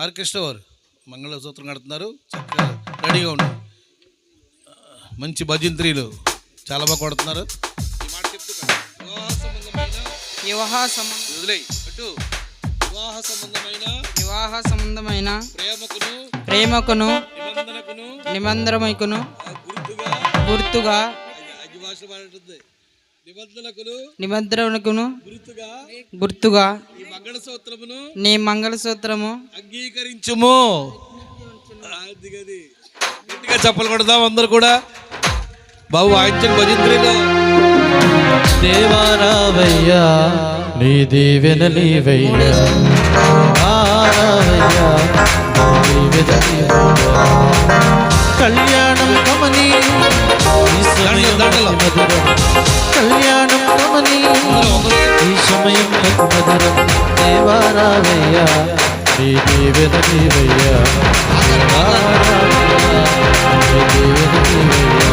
Orchestra వారు మంగళసూత్రం కడుతున్నారు, చక్కగా రెడీగా ఉన్నారు. మంచి భజంత్రీలు చాలా బాగా కొడుతున్నారు. ఈ మాట చెప్తూ వివాహ సంబంధమైన ప్రేమకును నిబంధనకును గుర్తుగా నిబంధనకును గుర్తుగా నీ మంగళసూత్రము అంగీకరించుము. గట్టిగా చప్పలు కొడదాం అందరు కూడా. బాబు వాయించండి భజంత్రీలో. దేవారావయ్యా నీ దీవెనలీవయ్యా, ఆరావయ్యా నీ దీవెనలీవయ్యా. కళ్యాణం కమని కళ్యాణం కమని ఈ సమయం మధురం. దేవారావయ్యా నీ దీవెనలీవయ్యా, ఆరావయ్యా నీ దీవెనలీవయ్యా,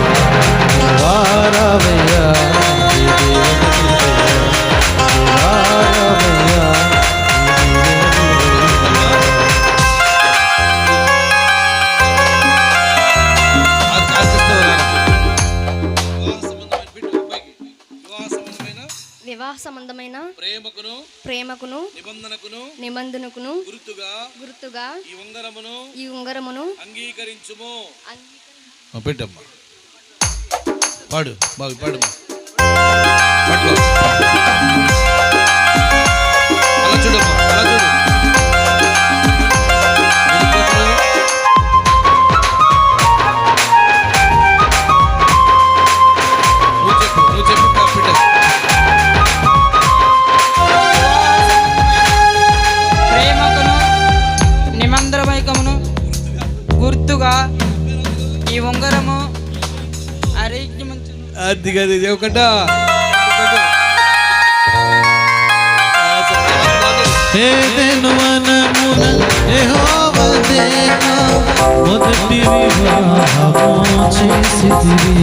ఆరావయ్యా నీ దీవెనలీవయ్యా, ఆరావయ్యా వివాహ సంబంధమైన ప్రేమకును నిబంధనకును గుర్తుగా ఈ ఉంగరమును అంగీకరించుము. పెట్టమ్మా, పాడు బాగు, పాడు అలా చూడమ్మా, అలా చూడు. నువ్వు చెప్పు పెట్ట. ప్రేమకును నిబంధనకును గుర్తుగా ఈ ఉంగరము అది గది ఒకటా. మొదటి వివాహము చేసితివి,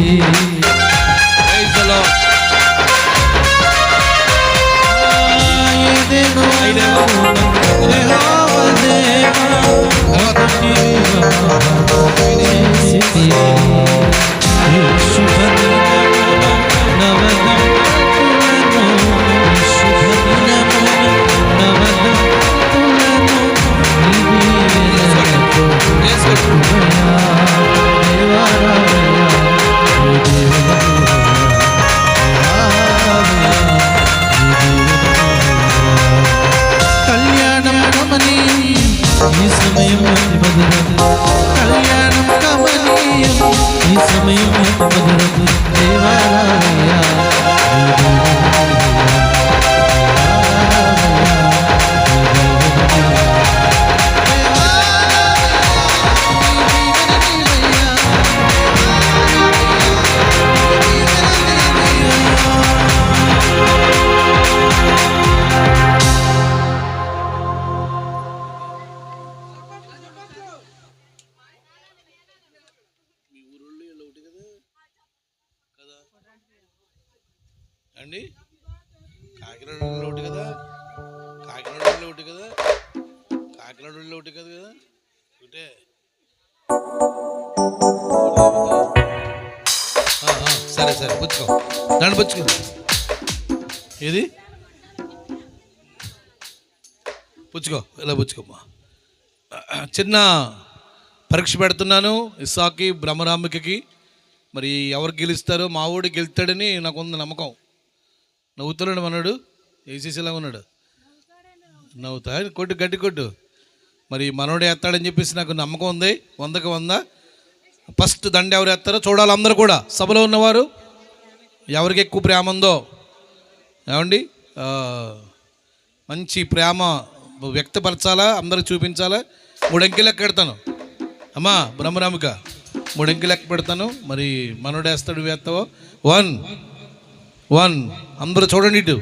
కళ్యాణం కమనీయం ఈ సమయం మధురం. దేవారావయ్యా అండి. కాకినాడలో ఒకటి కదా, కాకినాడలో ఒకటి కదా, కాకినాడలో ఒకటి కదా కదా ఒకటే. సరే సరే పుచ్చుకో, దాన్ని పుచ్చుకో. ఏది పుచ్చుకో, ఇలా పుచ్చుకోమ్మా. చిన్న పరీక్ష పెడుతున్నాను ఇస్సాకి బ్రహ్మరాంబికకి. మరి ఎవరు గెలుస్తారో, మా ఊడి గెలుస్తాడని నాకు ఉంది నమ్మకం. నవ్వుతున్నాడు మనోడు, ఏసీసీలా ఉన్నాడు. నవ్వుతా కొట్టు, గట్టి కొట్టు. మరి మనోడే ఎత్తాడని చెప్పేసి నాకు నమ్మకం ఉంది, 100కి 100. ఫస్ట్ దండ ఎవరు ఎత్తారో చూడాలి అందరూ కూడా. సభలో ఉన్నవారు ఎవరికి ఎక్కువ ప్రేమ ఉందో ఏమండి, మంచి ప్రేమ వ్యక్తపరచాలా, అందరికి చూపించాలా. 3 అంకెలు లెక్క పెడతాను అమ్మా బ్రహ్మరాంబిక, 3 అంకెలు లెక్క పెడతాను. మరి మనోడు వేస్తాడు, వేస్తావో. 1 1 అందరూ చూడండి, ఇటు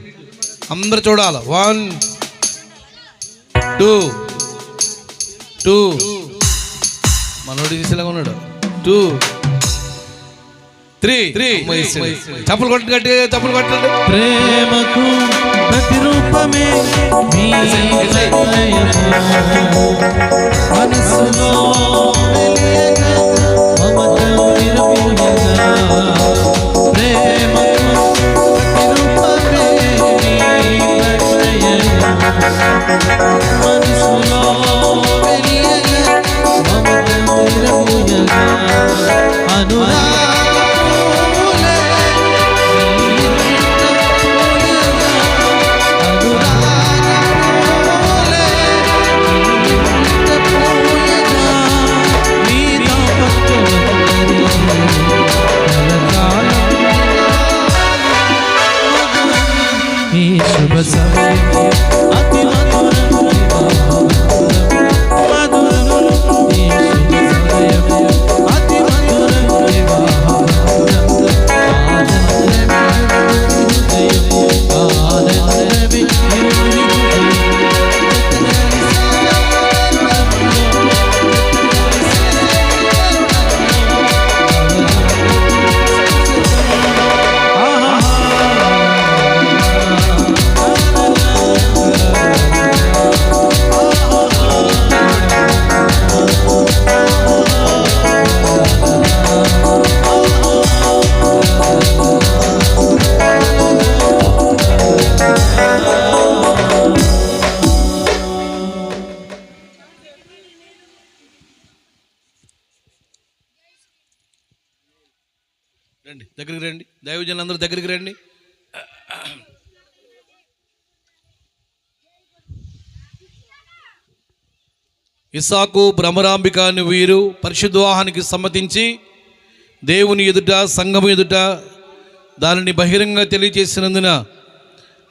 అందరూ చూడాలి. 1 2 2 మనోడు తీసేలాగా ఉన్నాడు. 2 3 3 చప్పులు కొట్టి, గట్టి చప్పులు కొట్టండి. ప్రేమకు ప్రతిరూపమే మీ హృదయము. మనసులో వెలియగా మమత విరబూయగా ప్రేమకు ప్రతిరూపమే మీ హృదయము. మనసులో వెలియగా మమత విరబూయగా అనురాగములే ఈ శుభ సమయం అతి మధురం మధురం ఈ శుభ సమయం అతి మధురం ఆనందమే రండి, దగ్గరికి రండి. దైవజనులందరూ దగ్గరికి రండి. ఇస్సాకు భ్రమరాంబిక అను వీరు పరిశుద్ధ వివాహానికి సమ్మతించి దేవుని ఎదుట సంఘము ఎదుట దానిని బహిరంగ తెలియజేసినందున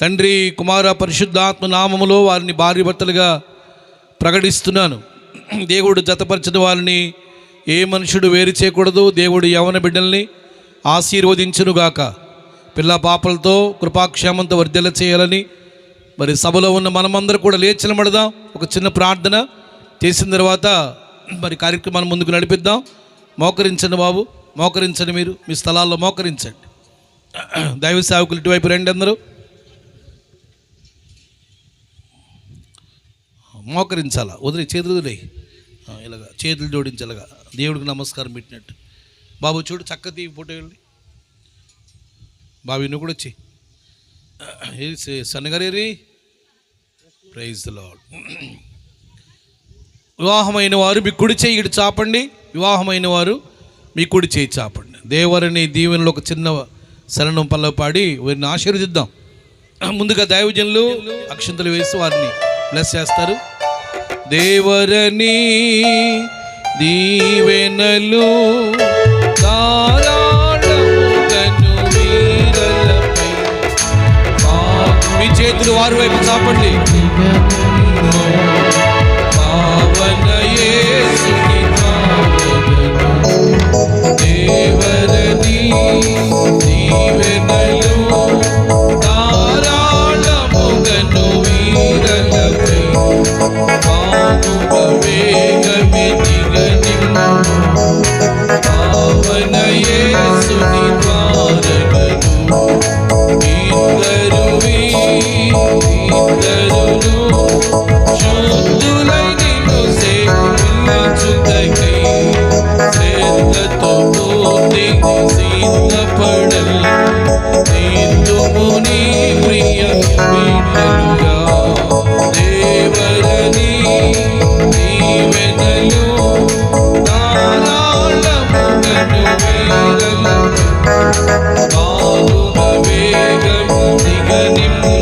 తండ్రి కుమార పరిశుద్ధాత్మ నామములో వారిని భార్య భర్తలుగా ప్రకటిస్తున్నాను. దేవుడు జతపరిచిన వారిని ఏ మనుషుడు వేరు చేయకూడదు. దేవుడు యవన బిడ్డల్ని ఆశీర్వదించునుగాక. పిల్ల పాపలతో కృపాక్షేమంతో వర్ధల చేయాలని మరి సభలో ఉన్న మనమందరూ కూడా లేచి నిలబడదాం. ఒక చిన్న ప్రార్థన చేసిన తర్వాత మరి కార్యక్రమాన్ని ముందుకు నడిపిద్దాం. మోకరించండి బాబు, మోకరించండి. మీరు మీ స్థలాల్లో మోకరించండి. దైవ సేవకులు ఇటువైపు రండి. అందరూ మోకరించాలా, వదిలే చేతులు వదిలే, ఇలాగా చేతులు జోడించాలగా దేవుడికి నమస్కారం పెట్టినట్టు. బాబు చూడు, చక్కతి ఫోటో వెళ్ళి బాబు నువ్వు కూడా వచ్చి సన్నగారేరి. Praise the lord. వివాహమైన వారు మీ కుడి చేయి ఇటు చాపండి. వివాహమైన వారు మీ కుడి చేయి చాపండి. దేవరిని దీవెనలో ఒక చిన్న శరణం పల్లవి పాడి వారిని ఆశీర్వదిద్దాం. ముందుగా దైవజనులు అక్షంతలు వేసి వారిని బ్లెస్ చేస్తారు. దేవరని దీవెనలు ధారాళముగను వీరలపై. మీ చేతులు వారి వైపు చాపండి. పావన యేసుని నామమున దేవరని దీవెనలు ధారాళముగను వీరలపై. వేగమే దిగనిమ్ము పావన యేసుని ద్వారమును. ఇద్దరును శుద్ధులై నిన్ను సేవించుటకై శ్రద్ధతో పూర్తి సిద్ధపడల్. నిన్ను నీ ప్రియ బిడ్డలుగా దేవరని దీవెనలు ధారాళముగను వీరలపై. పావుల వేగం దిగనిమ్ము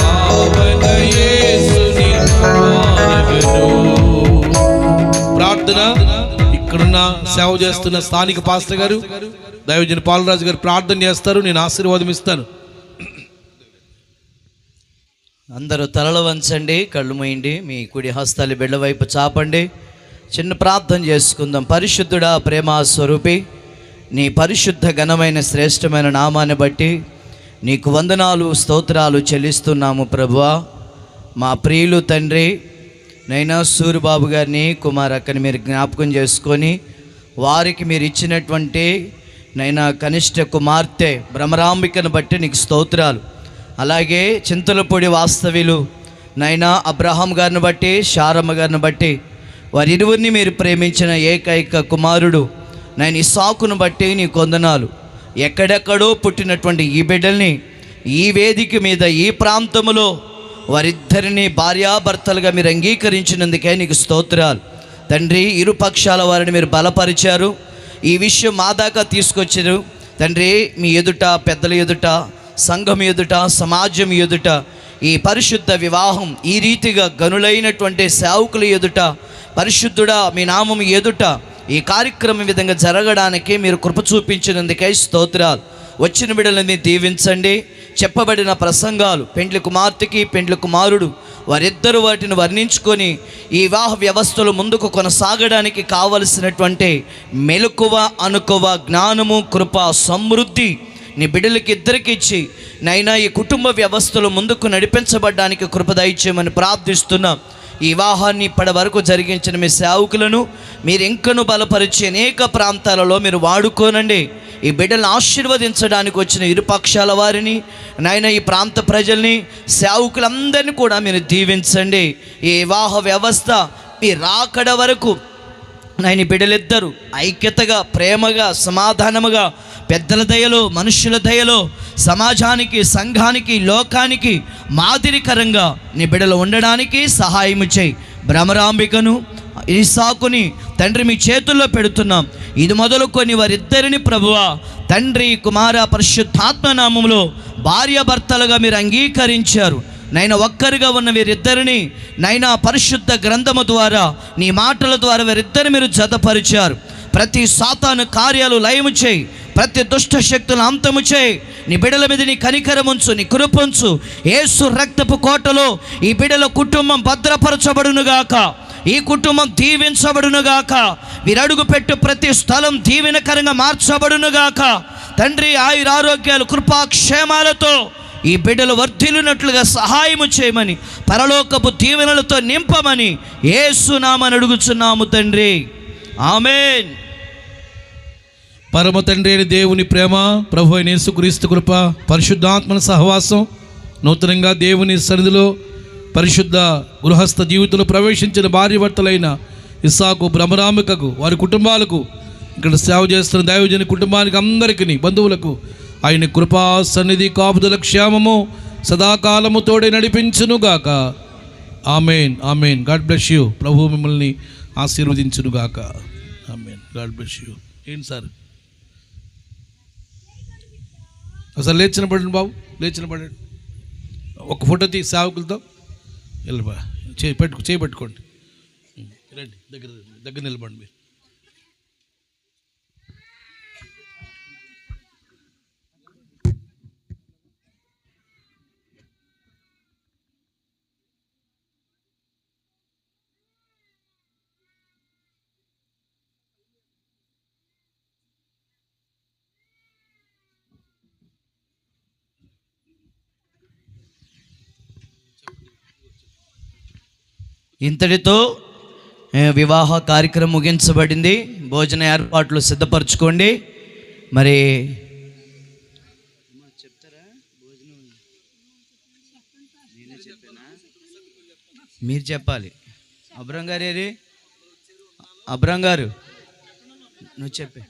పావన యేసుని ద్వారమును. ప్రార్థన. ఇక్కడున్న సేవ చేస్తున్న స్థానిక పాస్టర్ గారు దైవజన పాలరాజు గారు ప్రార్థన చేస్తారు. నేను ఆశీర్వాదం ఇస్తాను. అందరూ తలలు వంచండి, కళ్ళు మూయండి, మీ కుడి హస్తాలు బిడ్డ వైపు చాపండి. చిన్న ప్రార్థన చేసుకుందాం. పరిశుద్ధుడా, ప్రేమ స్వరూపి, నీ పరిశుద్ధ ఘనమైన శ్రేష్టమైన నామాన్ని బట్టి నీకు వందనాలు స్తోత్రాలు చెల్లిస్తున్నాము ప్రభువా. మా ప్రియులు తండ్రి నైనా సూరిబాబు గారిని కుమారక్కని మీరు జ్ఞాపకం చేసుకొని వారికి మీరు ఇచ్చినటువంటి నైనా కనిష్ట కుమార్తె భ్రమరాంబికను బట్టి నీకు స్తోత్రాలు. అలాగే చింతలపూడి వాస్తవ్యులు నైనా అబ్రహాం గారిని బట్టి శారమ్మ గారిని బట్టి వారిరువురిని మీరు ప్రేమించిన ఏకైక కుమారుడు నేను ఇస్సాకును బట్టి నీ కొందనాలు. ఎక్కడెక్కడో పుట్టినటువంటి ఈ బిడ్డల్ని ఈ వేదిక మీద ఈ ప్రాంతంలో వారిద్దరిని భార్యాభర్తలుగా మీరు అంగీకరించినందుకే నీకు స్తోత్రాలు తండ్రి. ఇరు పక్షాల వారిని మీరు బలపరిచారు, ఈ విషయం మా దాకా తీసుకొచ్చారు తండ్రి. మీ ఎదుట, పెద్దల ఎదుట, సంఘం ఎదుట, సమాజం ఎదుట ఈ పరిశుద్ధ వివాహం ఈ రీతిగా గనులైనటువంటి సేవకుల ఎదుట, పరిశుద్ధుడా మీ నామం ఎదుట ఈ కార్యక్రమం విధంగా జరగడానికి మీరు కృప చూపించినందుకై స్తోత్రాలు. వచ్చిన బిడ్డలని దీవించండి. చెప్పబడిన ప్రసంగాలు పెండ్లి కుమార్తెకి పెండ్లి కుమారుడు వారిద్దరూ వాటిని వర్ణించుకొని ఈ వివాహ వ్యవస్థలు ముందుకు కొనసాగడానికి కావలసినటువంటి మెలకువ, అనుకువ, జ్ఞానము, కృప, సమృద్ధి నీ బిడ్డలకి ఇద్దరికి ఇచ్చి నైనా ఈ కుటుంబ వ్యవస్థలు ముందుకు నడిపించబడ్డానికి కృప దయచేయమని ప్రార్థిస్తున్నాం. ఈ వివాహాన్ని ఇప్పటి వరకు జరిగించిన మీ సేవకులను మీరు ఇంకను బలపరిచి అనేక ప్రాంతాలలో మీరు వాడుకోనండి. ఈ బిడ్డలను ఆశీర్వదించడానికి వచ్చిన ఇరుపక్షాల వారిని నాయన, ఈ ప్రాంత ప్రజల్ని, సేవకులందరినీ కూడా మీరు దీవించండి. ఈ వివాహ వ్యవస్థ మీ రాకడ వరకు నాయన బిడ్డలిద్దరూ ఐక్యతగా, ప్రేమగా, సమాధానముగా, పెద్దల దయలో, మనుషుల దయలో సమాజానికి, సంఘానికి, లోకానికి మాదిరికరంగా నీ బిడ్డలు ఉండడానికి సహాయం చేయి. భ్రమరాంబికను, ఇస్సాకుని తండ్రి మీ చేతుల్లో పెడుతున్నాం. ఇది మొదలుకొని వారిద్దరిని ప్రభువా తండ్రి, కుమార, పరిశుద్ధాత్మ నామములో భార్యాభర్తలుగా మీరు అంగీకరించారు నైనా. ఒక్కరిగా ఉన్న వీరిద్దరిని నైనా పరిశుద్ధ గ్రంథము ద్వారా, నీ మాటల ద్వారా వీరిద్దరు మీరు జతపరిచారు. ప్రతి సాతాను కార్యాలు లయము చేయి, ప్రతి దుష్ట శక్తులను అంతము చేయి. నీ బిడ్డల మీద నీ కనికరముంచు, నీ కృపంచు. యేసు రక్తపు కోటలో ఈ బిడ్డల కుటుంబం భద్రపరచబడునుగాక, ఈ కుటుంబం దీవించబడునుగాక, వీరడుగు పెట్టు ప్రతి స్థలం దీవెనకరంగా మార్చబడునుగాక. తండ్రి ఆయురారోగ్యాలు, కృపాక్షేమాలతో ఈ బిడ్డలు వర్ధిల్లునట్లుగా సహాయము చేయమని, పరలోకపు దీవెనలతో నింపమని యేసు నామమున అడుగుచున్నాము తండ్రి, ఆమేన్. పరమ తండ్రి అయిన దేవుని ప్రేమ, ప్రభు అయిన యేసుక్రీస్తు కృప, పరిశుద్ధాత్మల సహవాసం నూతనంగా దేవుని సన్నిధిలో పరిశుద్ధ గృహస్థ జీవితంలో ప్రవేశించిన భార్యాభర్తలైన ఇస్సాకు, భ్రమరాంబికకు, వారి కుటుంబాలకు, ఇక్కడ సేవ చేస్తున్న దైవజన కుటుంబానికి అందరికీ, బంధువులకు ఆయన కృపా సన్నిధి, కాపుదల, క్షేమము సదాకాలము తోడే నడిపించునుగాక. Amen, amen. God bless you. ప్రభు మిమ్మల్ని ఆశీర్వదించునుగాక. ఆమెన్. God bless you. ఏంటి సార్, అసలు లేచిన పడండి బాబు, లేచిన పడండి. ఒక ఫోటో తీ సేవకులతో వెళ్ళబా, చేయి పెట్టుకోండి. రండి, దగ్గర నిలబడండి మీరు. ఇంతటితో వివాహ కార్యక్రమం ముగించబడింది. భోజన ఏర్పాట్లు సిద్ధపరచుకోండి. మరి చెప్తారా భోజనం? నేనే చెప్పానా? మీరు చెప్పాలి. అబ్రహం గారు ఏరి? అబ్రహం గారు నువ్వు చెప్పే.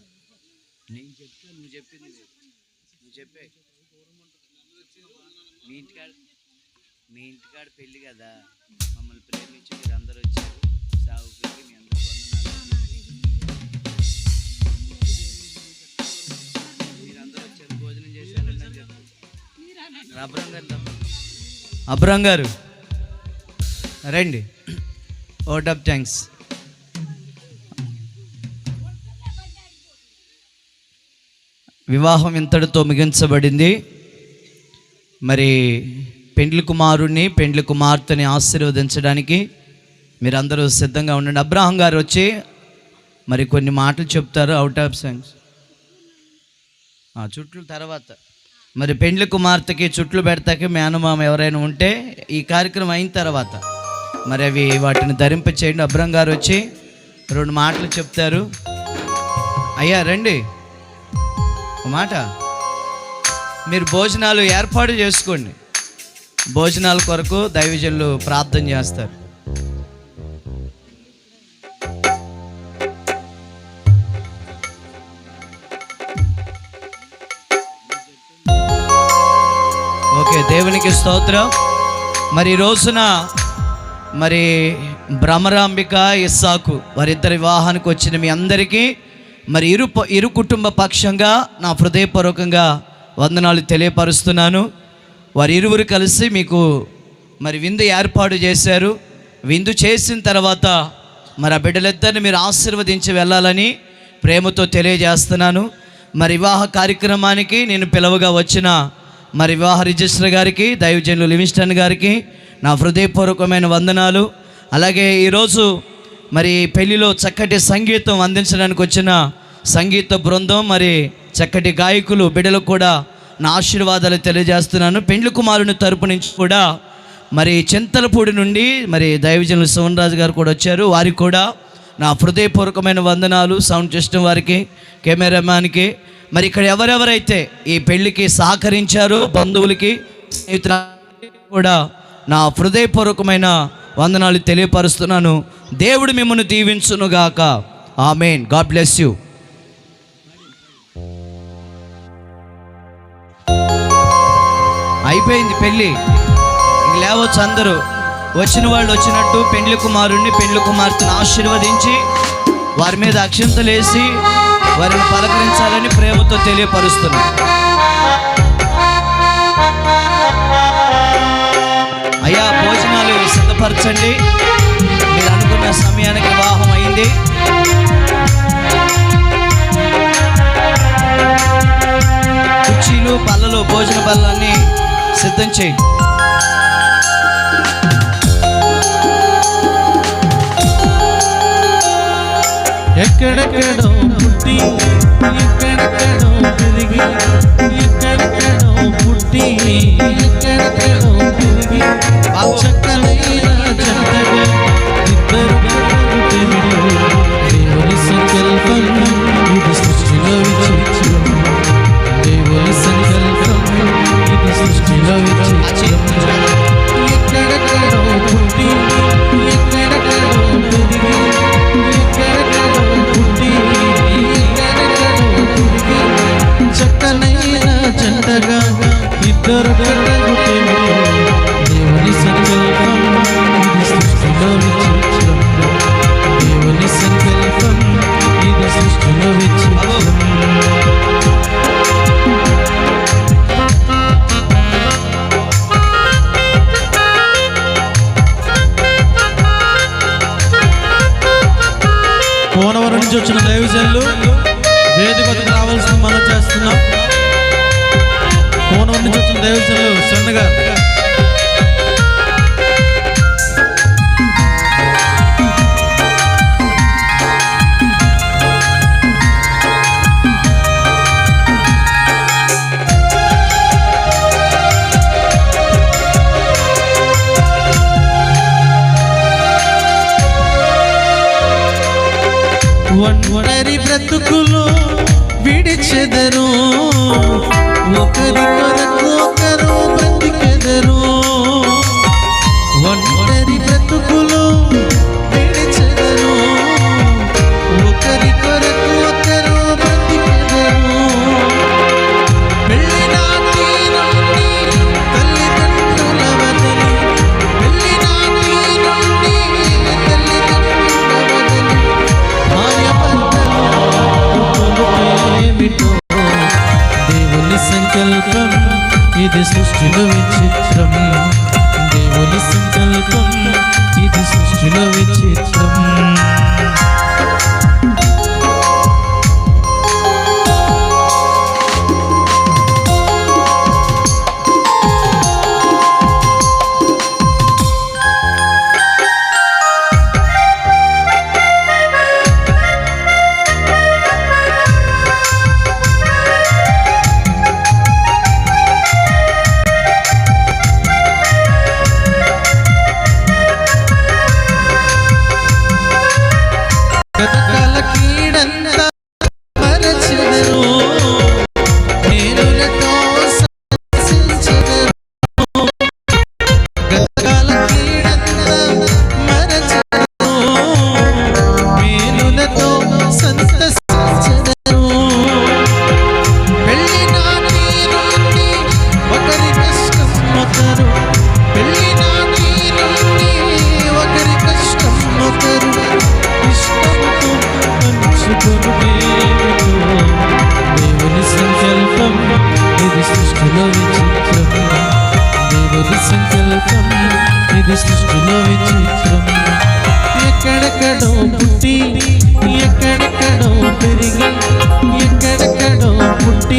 నేను చెప్తా, నువ్వు చెప్పింది నువ్వు చెప్పే. మీ ఇంటికాడ పెళ్ళి కదా, మమ్మల్ని ప్రేమించి మీరు అందరూ వచ్చారు. సాగుకి మీ అందరూ మీరందరూ వచ్చారు, భోజనం చేశారని చెప్పి. అబ్రహం గారు రండి. Vote of thanks. వివాహం ఇంతటితో ముగించబడింది. మరి పెండ్లి కుమారుణ్ణి, పెండ్లి కుమార్తెని ఆశీర్వదించడానికి మీరందరూ సిద్ధంగా ఉండండి. అబ్రహం గారు వచ్చి మరి కొన్ని మాటలు చెప్తారు. Out of thanks. చుట్లు తర్వాత మరి పెండ్లి కుమార్తెకి చుట్లు పెడతాకి మేనమామ ఎవరైనా ఉంటే ఈ కార్యక్రమం అయిన తర్వాత మరి అవి వాటిని ధరింప చేయండి. అబ్రహం గారు వచ్చి 2 మాటలు చెప్తారు. అయ్యా రండి, ఒక మాట. మీరు భోజనాలు ఏర్పాటు చేసుకోండి. భోజనాల కొరకు దైవజనులు ప్రార్థన చేస్తారు. ఓకే, దేవునికి స్తోత్రం. మరి ఈ రోజున మరి భ్రమరాంబిక ఇస్సాకు వారిద్దరి వివాహానికి వచ్చిన మీ అందరికీ మరి ఇరు కుటుంబ పక్షంగా నా హృదయపూర్వకంగా వందనాలు తెలియపరుస్తున్నాను. వారి ఇరువురు కలిసి మీకు మరి విందు ఏర్పాటు చేశారు. విందు చేసిన తర్వాత మరి ఆ బిడ్డలిద్దరిని మీరు ఆశీర్వదించి వెళ్ళాలని ప్రేమతో తెలియజేస్తున్నాను. మరి వివాహ కార్యక్రమానికి నేను పిలవగా వచ్చిన మరి వివాహ రిజిస్టర్ గారికి, దైవజనులు లివింగ్స్టన్ గారికి నా హృదయపూర్వకమైన వందనాలు. అలాగే ఈరోజు మరి పెళ్లిలో చక్కటి సంగీతం అందించడానికి వచ్చిన సంగీత బృందం, మరి చక్కటి గాయకులు బిడ్డలకు కూడా నా ఆశీర్వాదాలు తెలియజేస్తున్నాను. పెండ్లి కుమారుని తరపు నుంచి కూడా మరి చింతలపూడి నుండి మరి దైవజనులు సోమరాజు గారు కూడా వచ్చారు. వారికి కూడా నా హృదయపూర్వకమైన వందనాలు. సౌండ్ సిస్టమ్ వారికి, కెమెరామ్యాన్కి, మరి ఇక్కడ ఎవరెవరైతే ఈ పెళ్లికి సహకరించారో బంధువులకి, స్నేహితులకి కూడా నా హృదయపూర్వకమైన వందనాలు తెలియపరుస్తున్నాను. దేవుడు మిమ్మల్ని దీవించునుగాక. ఆమేన్. God bless you. అయిపోయింది పెళ్ళి, ఇంక లేవచ్చు అందరూ. వచ్చిన వాళ్ళు వచ్చినట్టు పెండ్లి కుమారుణ్ణి, పెండ్లి కుమార్తెను ఆశీర్వదించి వారి మీద అక్షింతలేసి వారిని పలకరించాలని ప్రేమతో తెలియపరుస్తున్నాను. అయ్యా, భోజనాలు సిద్ధపరచండి. మీరు అనుకున్న సమయానికి వివాహం అయింది. కుర్చీలు, పళ్ళలు, భోజన బల్లన్నీ సిద్ధం చేయి. ఎక్కడెక్కడో పుట్టి ఎక్కడెక్కడో పెరిగి, ఎక్కడెక్కడో పుట్టి ఎక్కడెక్కడో పెరిగి, చక్కనైన జంటగా ఇద్దరు దేవుని సంకల్పం ఇది సృష్టిలో విచిత్రం. దేవుని సంకల్పం ఇది సృష్టిలో విచిత్రం. ఎక్కడెక్కడో పుట్టి ఎక్కడెక్కడో పెరిగి, ఎక్కడెక్కడో పుట్టి ఎక్కడెక్కడో పెరిగి, చక్కనైన జంటగా ఇద్దరు దేవుని సంకల్పం ఇది సృష్టిలో విచిత్రం. దేవుని సంకల్పం ఇది సృష్టిలో విచిత్రం. కోనవరం నుంచి వచ్చిన దైవజనులు వేదిక వద్దకు రావాల్సిన మనం చేస్తున్నాం. కోనవరం నుంచి వచ్చిన దైవజనులు సన్నగా ఒంటరి బ్రతుకులు విడిచెదరు, ఒకరి కొరకు ఒకరు బ్రతికెదరు. ఒంటరి బ్రతుకులు విడిచెదరు, ఒకరి కొరకు ఒకరు బ్రతికెదరు. పెళ్లి నాటి నుండి తల్లిదండ్రుల వదలి, పెళ్లి నాటి నుండి తల్లిదండ్రుల వదలి, భార్య భర్తలు ఏమిటో దేవుని సంకల్పం ఇది సృష్టిలో విచిత్రం. దేవుని సంకల్పం ఇది సృష్టిలో విచిత్రం.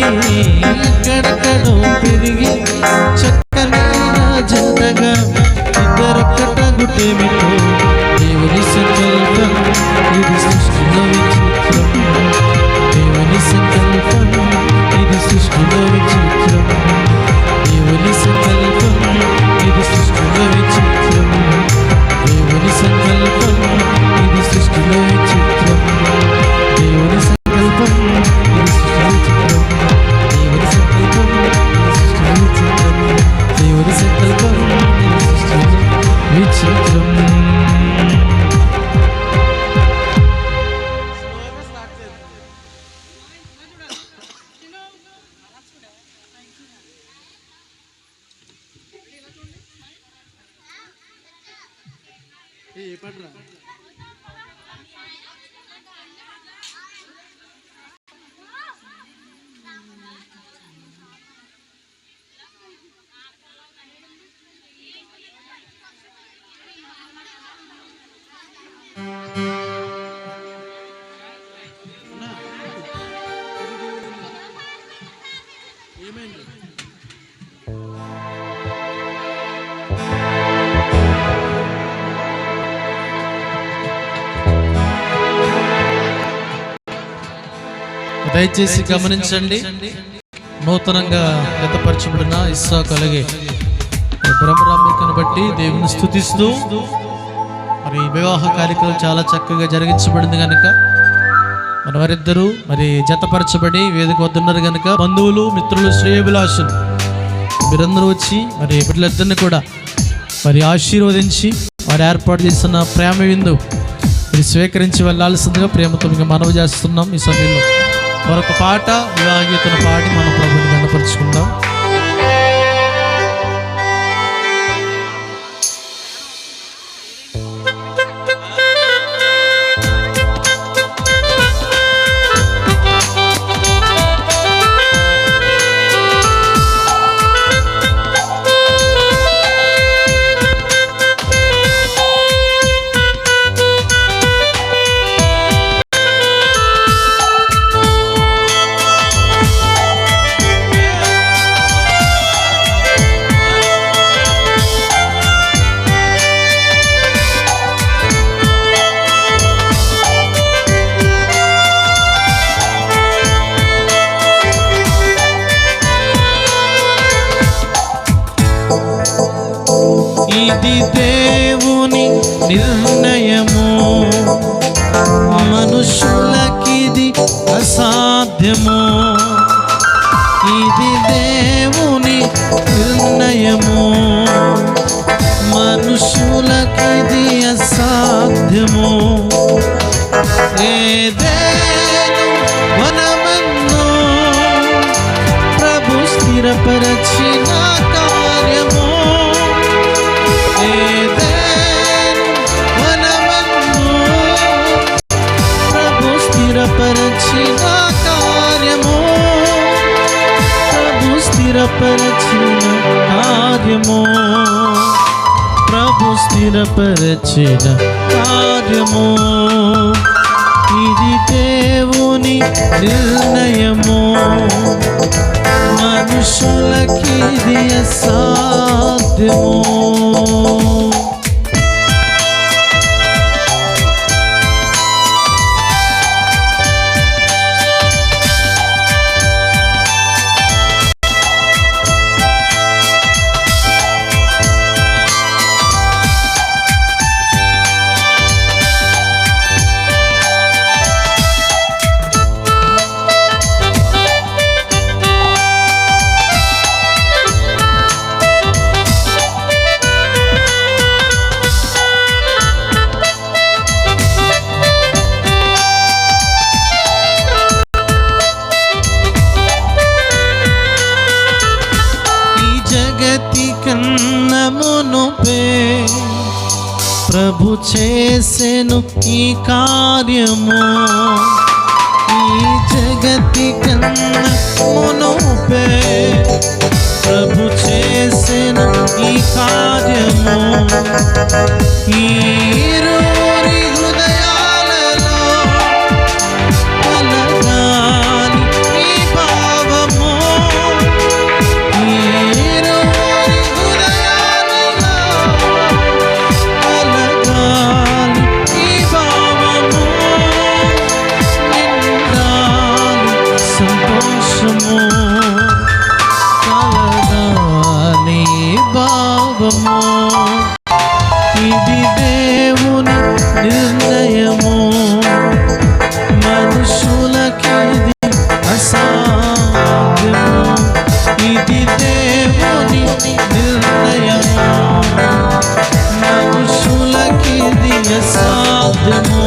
బట్టి ఎక్కడెక్కడో తిరిగి చక్కనైన జంటగా ఇద్దరొక్కట గుట్టేమిటో దేవుని సంకల్పం ఇది సృష్టిలో విచిత్రం. దేవుని సంకల్పం ఇది సృష్టిలో విచిత్రం. దేవుని సంకల్పం ఇది సృష్టిలో విచిత్రం. దేవుని సంకల్పం ఇది సృష్టిలో విచిత్రం. దేవుని సంకల్పం ఇది సృష్టిలో విచిత్రం. దేవుని సంకల్పం ఇది సృష్టిలో విచిత్రం. దేవుని సంకల్పం ఇది సృష్టిలో విచిత్రం. దయచేసి గమనించండి. నూతనంగా జతపరచబడిన ఇస్సాకు అలాగే బ్రహ్మరాంబికను బట్టి దేవుని స్తుతిస్తూ మరి వివాహ కార్యక్రమం చాలా చక్కగా జరిగించబడింది కనుక మన వారిద్దరూ మరి జతపరచబడి వేదిక వద్ద ఉన్నారు కనుక బంధువులు, మిత్రులు, శ్రేయోభిలాషులు మీరందరూ వచ్చి మరి బిడ్డలిద్దరిని కూడా మరి ఆశీర్వదించి వారు ఏర్పాటు చేసిన ప్రేమ విందు మరి స్వీకరించి వెళ్ళాల్సిందిగా ప్రేమతో మీకు మనవి చేస్తున్నాం. ఈ సమయంలో మరొక పాట వివాహ గీతను పాడి మన ప్రభుని కనపరుచుకుందాం. ఇది దేవుని నిర్ణయము, మనుషులకిది అసాధ్యము. ఇది దేవుని నిర్ణయము, మనుషులకిది అసాధ్యము. ఏదేను వనమన్ను ప్రభు స్థిరపరచిన కార్యము. ఏదేను వనమన్ను ప్రభు స్థిరపరచిన కార్యము. ప్రభు స్థిరపరచిన కార్యము. ప్రభు స్థిరపరచిన కార్యము. ఇది దేవుని నిర్ణయము, మనుషులకిది అసాధ్యము. ప్రభు చేసెను ఈ కార్యము. ఈ జగతి కన్నా మునుపే ప్రభు చేసెను ఈ కార్యము. ఈరురి హృదయాలలో కలగాలి ఈ భావము. అసాధ్యము.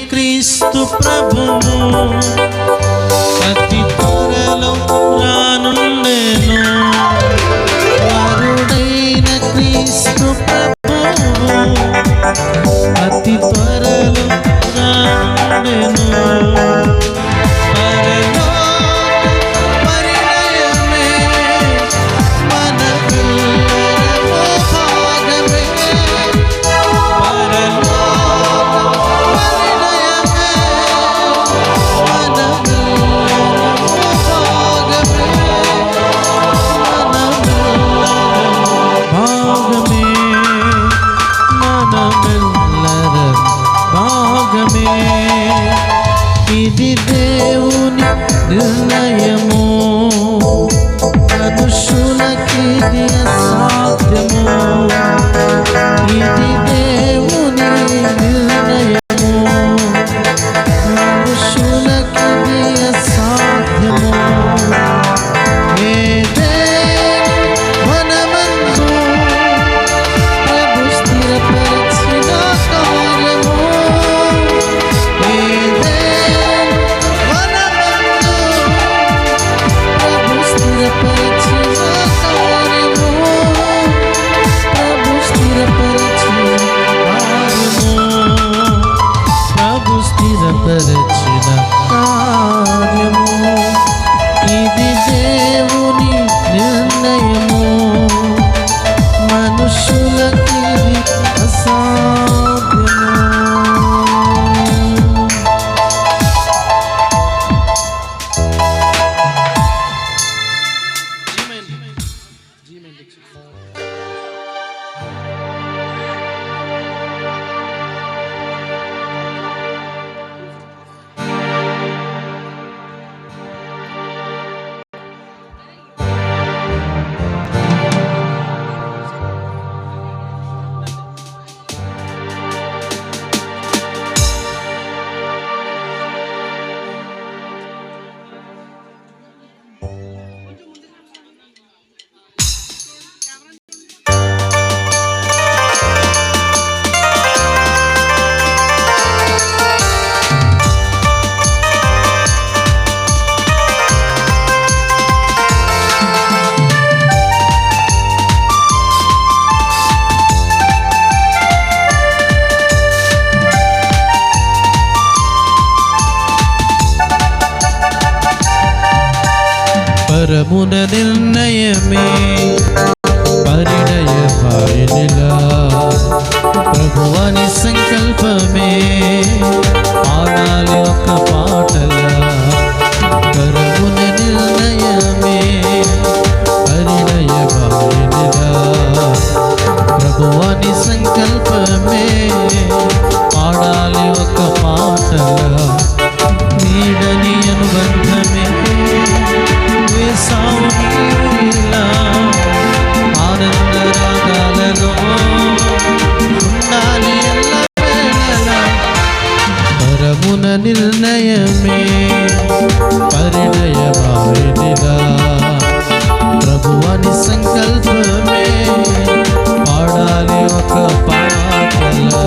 క్రీస్తు ప్రభువు అతి త్వరలో రానుండెను. వరుడైన క్రీస్తు ప్రభువు అతి త్వరలో రానుండెను. ఇది దేవుని నిర్ణయము, మనుషులకిది అసాధ్యము. ఇది దేవుని నిర్ణయము, మనుషులకిది అసాధ్యము. వనమందు ప్రభు స్థిరపరిచిన కార్యము. స్థిరపరిచిన కార్యము, ఇది దేవుని నిర్ణయము, మనుషులకి అసాధ్యము. పరమున నిర్ణయమే పరిణయ పాయనిలా, ప్రభువాని సంకల్పమే ఆడాలి ఒక పాటలా. పరమున నిర్ణయమే పరిణయ పాయనిలా, ప్రభువాని సంకల్పమే ఆడాలి ఒక పాటలా. నీడని అనుబంధమే ఆనంద రాగాలలో ఉండాలి ఎల్లవేళలా. పరమున నిర్ణయమే పరిణయమాయనిలా, ప్రభువాని సంకల్పమే పాడాలి ఒక పాటలా.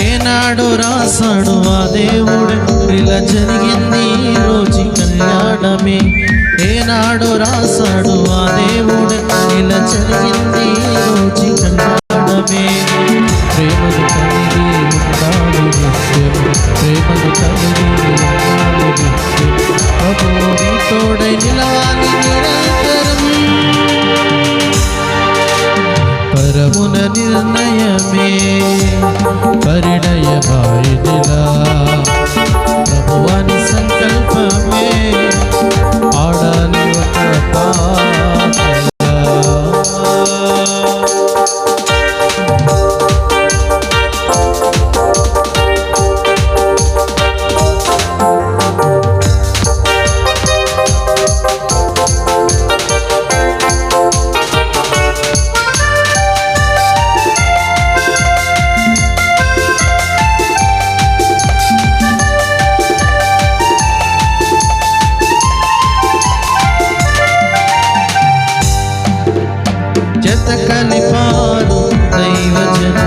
ఏనాడు రాసాడు ఆ దేవుడు, ఇలా జరిగింది ఈ రోజు కళ్యాణమే. ఏనాడు రాసాడు ఆ నిర్ణయమే పరిణయ బాయిదిలా ప్రభువాని సంకల్పమే ఆడాలి ఒక పాటలా. జతకలిపారు దైవజనులు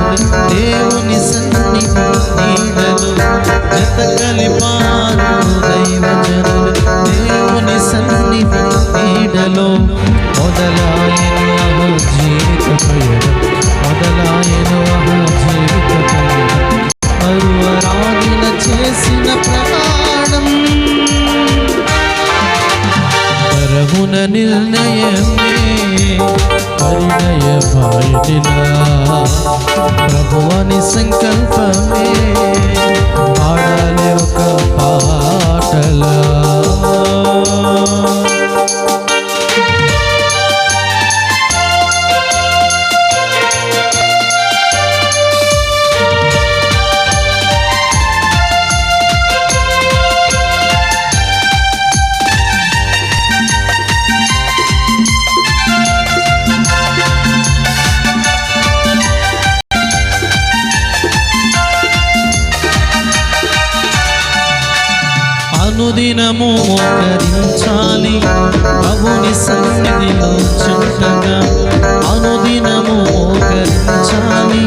దేవుని సన్నిధి నీడలు, జతకలిపారు దైవజనులు దేవుని సన్నిధి నీడలో మొదలాయను జీవిత పయనం, మొదలాయను జీవిత పయనం మరువరాగిన చేసిన ప్రమాణం పరమున నిర్ణయమే పరిణయ బాయిదిలా ప్రభువాని సంకల్పమే ఆడాలి ఒక పాటలా. అనుదినము మోకరించాలి ప్రభుని సన్నిధిలో చక్కగా, అనుదినము మోకరించాలి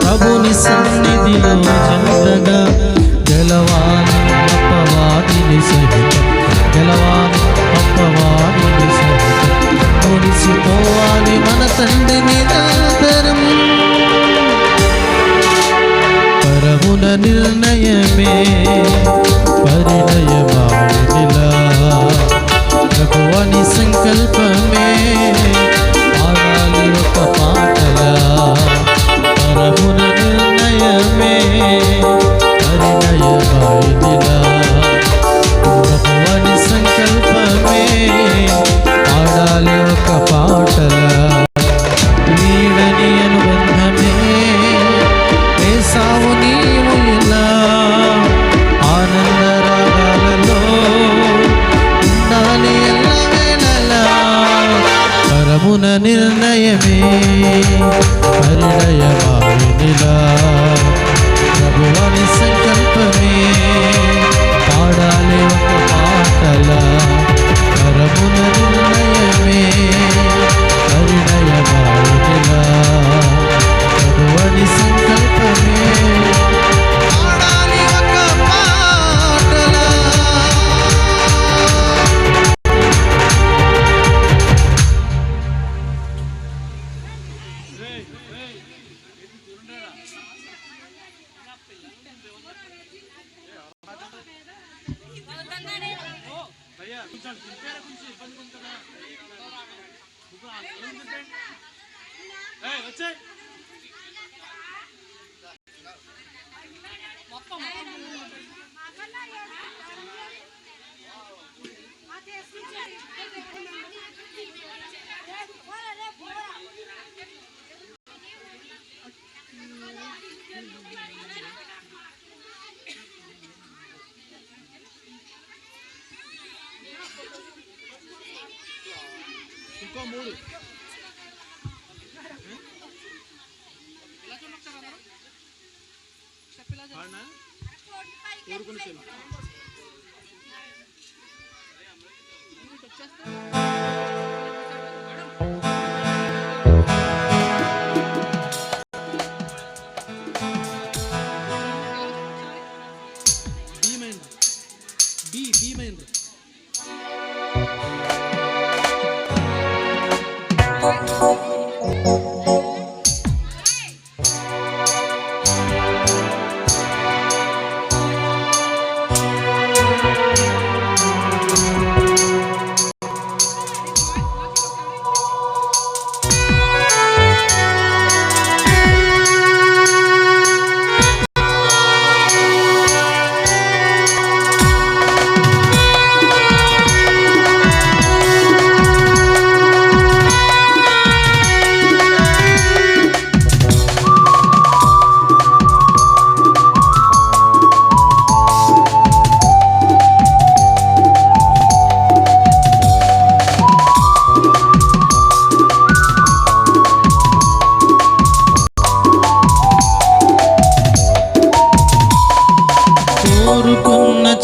ప్రభుని సన్నిధిలో చక్కగా, గెలవాలి అప్పవాదిని సహితం, గెలవాలి అప్పవాదిని సహితం, మురిసిపోవాలి మన తండ్రి నిరంతరం పరమున నిర్ణయమే పరిణయ బాయిదిలా ప్రభువాని సంకల్పమే ఆడాలి ఒక పాటలా. పరమున నిర్ణయమే పరిణయ బాయిదిలా ప్రభువాని సంకల్పమే ఆడాలి ఒక పాటలా. వీడని అనుబంధమే వేసావు నీవు ఇలా ఆనందరాగాలలో ఉండాలి ఎల్లవేళలా పరమున నిర్ణయమే పరిణయ బాయిదిలా ప్రభువాని సంకల్పమే పాడాలి ఒక పాటలా. పరమున నిర్ణయమే పరిణయ బాయిదిలా ప్రభువాని సంకల్పమే ఆడాలి ఒక పాటలా.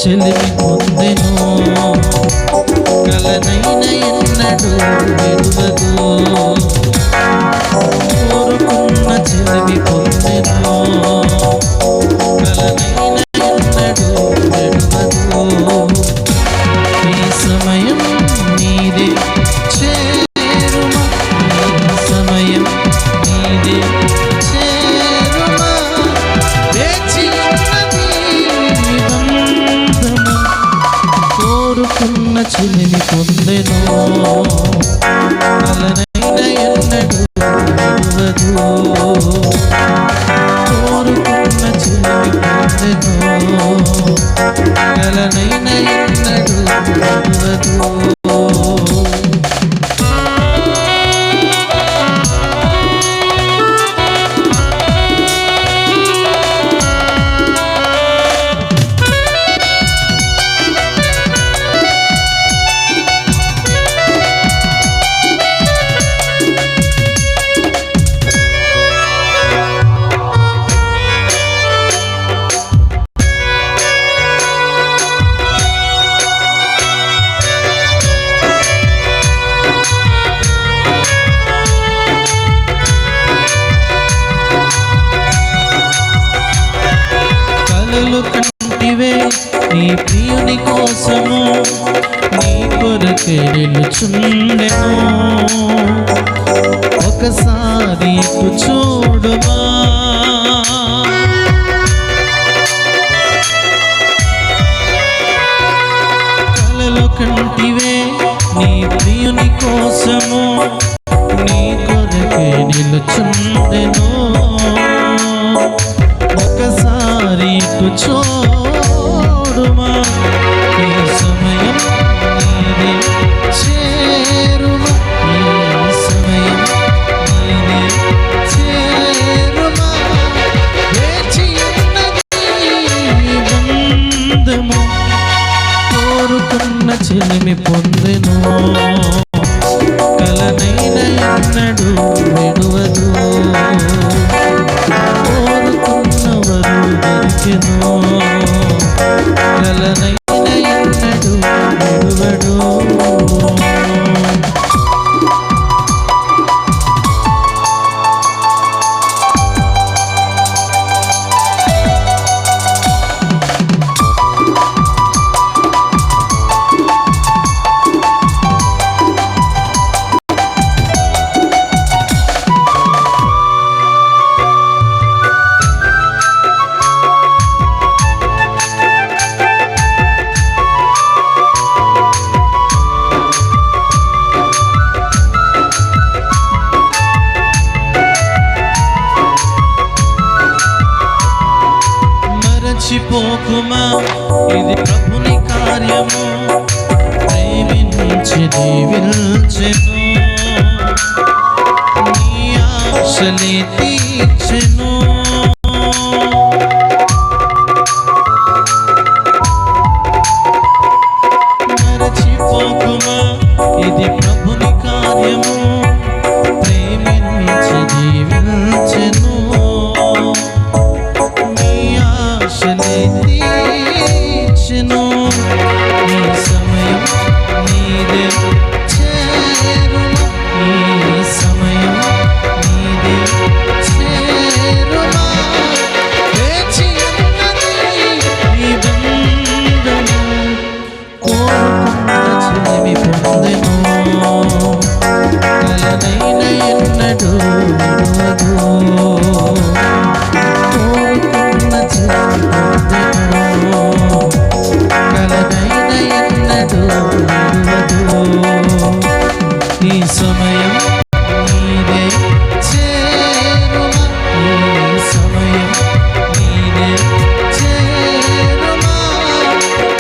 చెలిమి పొందెను, కలనైన ఎన్నడూ విడువదు. కోరుకున్న చెలిమి పొందెను, కలనైన ఎన్నడూ విడువదు. ఈ సమయం నీదే చేరుమా, ఈ సమయం నీదే చేరుమా. వేచి ఉన్నది నిబంధన, కోరుకున్న చెలిమి పొందెను, కలనైన ఎన్నడూ విడువదు. కోరుకున్న చెలిమి పొందెను, కలనైన ఎన్నడూ విడువదు. కలలు కంటివే నీ ప్రియుని కోసము, నీ కొరకే నిలుచుండెను. ఒకసారి ఇటు చూడుమా, కలలు కంటివే నీ ప్రియుని కోసము, నీ కొరకే నిలుచుండెను. ఒకసారి ఇటు చూడుమా, ఈ సమయం నీదే చేరుమా, ఈ సమయం నీదే చేరుమా. వేచి ఉన్నది బంధము, కోరుకున్న చెలిమి పొందెను, కలనైన ఎన్నడూ విడువదు. కోరుకున్నవరు దొరికెను, కలనైన ఎన్నడూ విడువడు. మరచిపోకుమా, ఇది ప్రభుని కార్యము, ప్రేమించి దీవించెను, నీ ఆశలే తీర్చెను. మరచిపోకుమా, ఇది ప్రభుని కార్యము, ప్రేమించి దీవించెను, నీ ఆశలే తీర్చెను. ఈ సమయం నీదే చేరుమా, ఈ సమయం నీదే చేరుమా. వేచి ఉన్నది నిబంధన, కోరుకున్న చెలిమి పొందెను, కలనైన ఎన్నడూ విడువదు. కోరుకున్న చెలిమి పొందెను, కలనైన ఎన్నడూ విడువదు. ఈ సమయం నీదే చేరుమా, ఈ సమయం నీదే చేరుమా.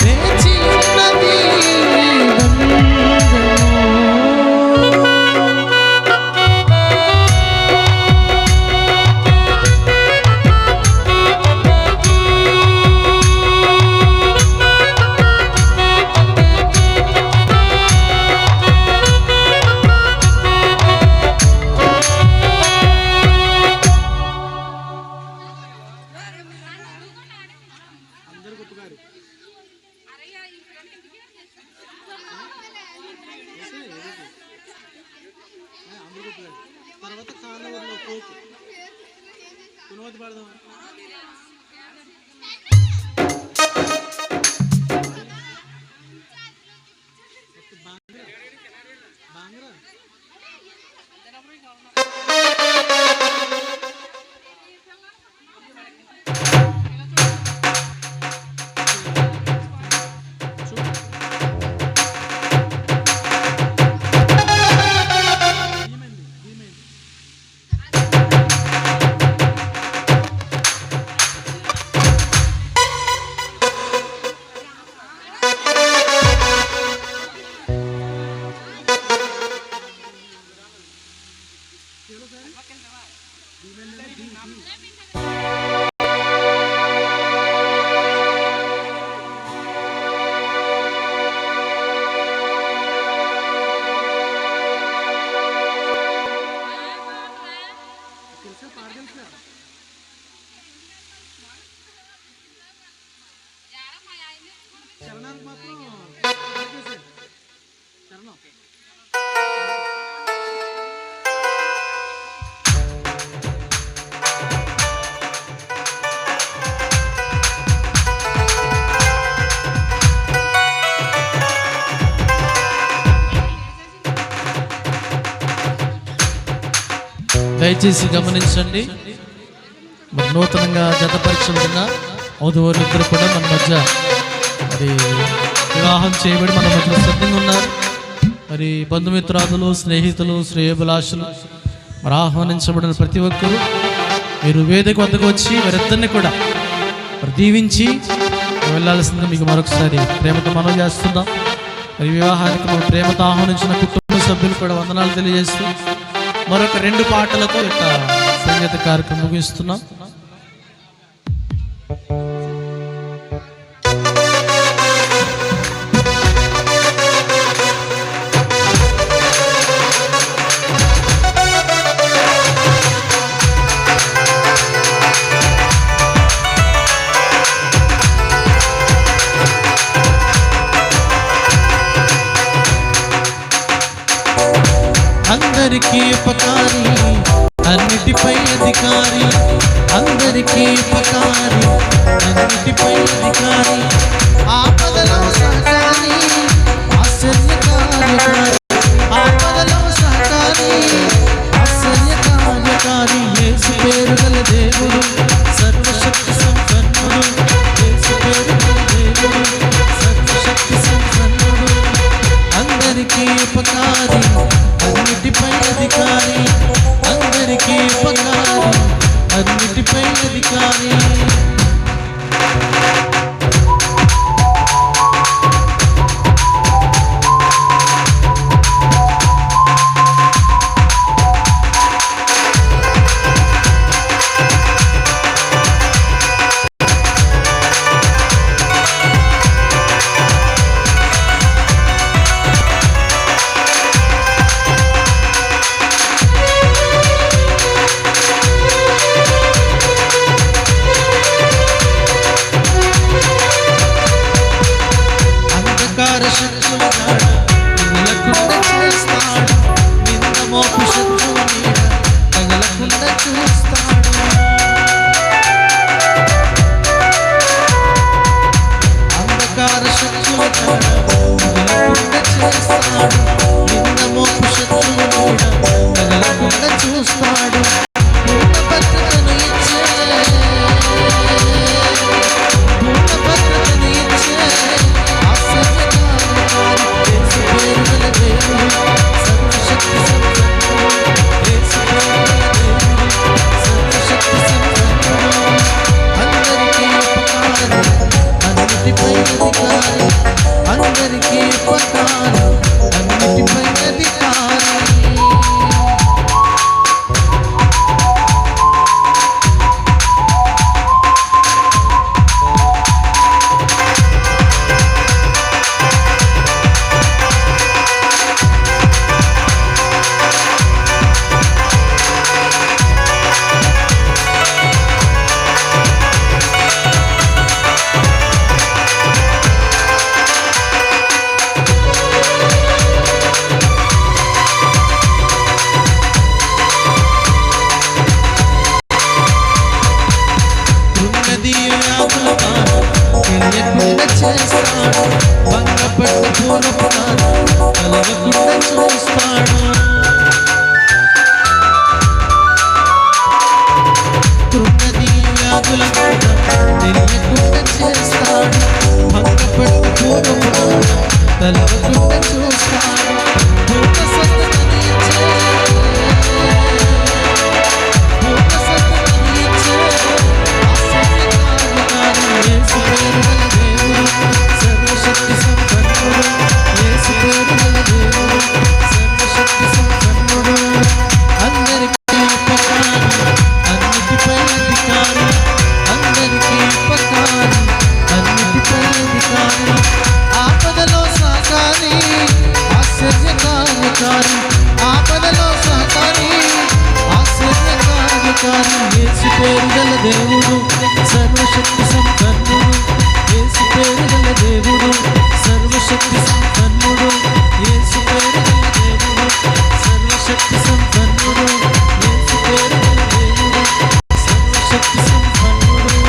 వేచి ఉన్నది బంధము. దయచేసి గమనించండి. మరి నూతనంగా జతపరచబడిన వధువులిద్దరు కూడా మన మధ్య మరి వివాహం చేయబడి మన మధ్య సిద్ధంగా ఉన్నారు. మరి బంధుమిత్రాదులు, స్నేహితులు, శ్రేయోభిలాషులు మరి ఆహ్వానించబడిన ప్రతి ఒక్కరూ మీరు వేదిక వద్దకు వచ్చి వారిద్దరిని కూడా మరి దీవించి వెళ్ళాల్సింది మీకు మరొకసారి ప్రేమతో మనం చేస్తున్నాం. మరి వివాహానికి మన ప్రేమతో ఆహ్వానించిన కుటుంబ సభ్యులు కూడా వందనాలు తెలియజేస్తూ మరొక 2 పాటలతో యొక్క సంగీత కార్యక్రమం ముగిస్తున్నాం. అందరికీ ఉపకారి, అన్నిటిపై అధికారి, అందరికీ ఉపకారి, అన్నిటిపై అధికారి, ఆపదలో సహకారి, ఆశ్చర్యకార్యకారి, ఆపదలో సహకారి, ఆశ్చర్యకార్యకారి, యేసు పేరు గల దేవుడు, సర్వశక్తి సంపన్నుడు, యేసు పేరు గల దేవుడు, సర్వశక్తి సంపన్నుడు, అందరికీ ఉపకారి, అన్నిటిపై అధికారి, అందరికీ ఉపకారి, అన్నిటిపై అధికారి. దేవుడు సర్వశక్తి సంపన్నుడు యేసు పేరు గల దేవుడు సర్వశక్తి సంపన్నుడు యేసు పేరు గల దేవుడు సర్వశక్తి సంపన్నుడు యేసు పేరు గల దేవుడు సర్వశక్తి సంపన్నుడు.